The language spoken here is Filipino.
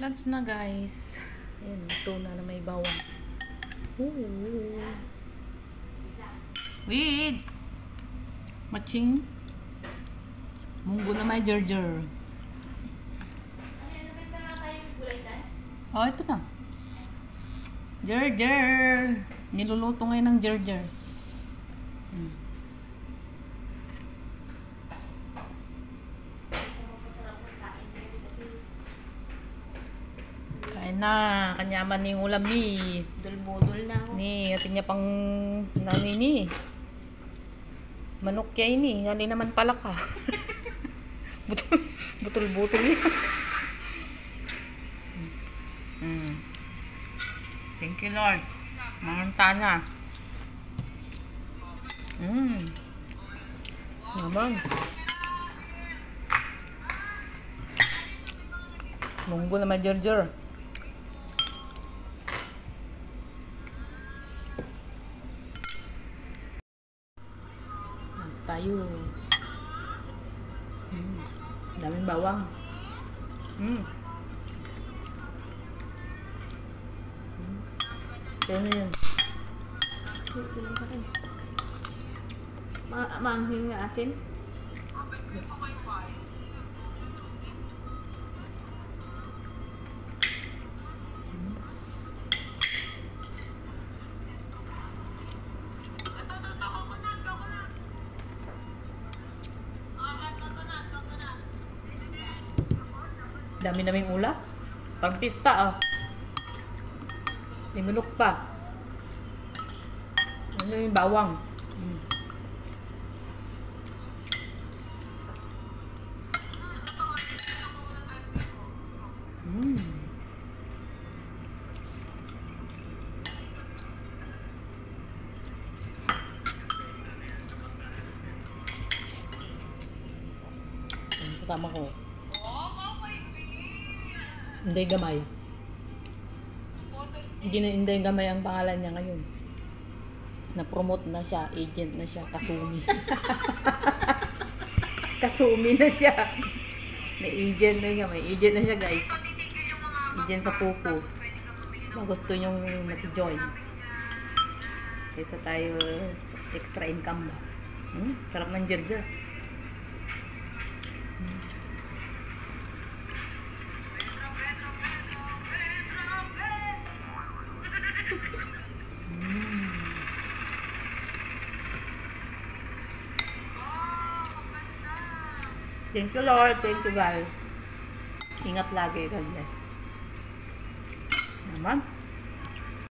Lunch na guys. Ayan, ito na may bawang. Ooh. With matching munggo na may gerger. Oh, ito na. Gerger. Niluluto ngayon ng gerger. Kain na. Kanyaman ni ulam ni. Budol na ako. Ni, atin niya pang nani ni. Manok kaya ini. Nani naman pala ka. Butol-butol yan. Thank you Lord. Mahanta na. Naman. Munggo na may gerger. Dance tayo. Daming bawang. Kaya na yun. Tulong sa akin. Maanghing na asin. Dami-daming ulam. Pag pista Limunok pa. Ano yung bawang? Kasama ko. Inday Gamay. Inday Gamay ang pangalan niya ngayon. Na-promote na siya. Agent na siya. Kasumi. Kasumi na siya. May agent na siya. May agent na siya guys. Agent sa Pupo. Kung gusto nyong maki-join. Kaysa tayo extra income ba. Sarap ng gerger. Thank you Lord. Thank you guys. Ingat lagi. God bless. Naman.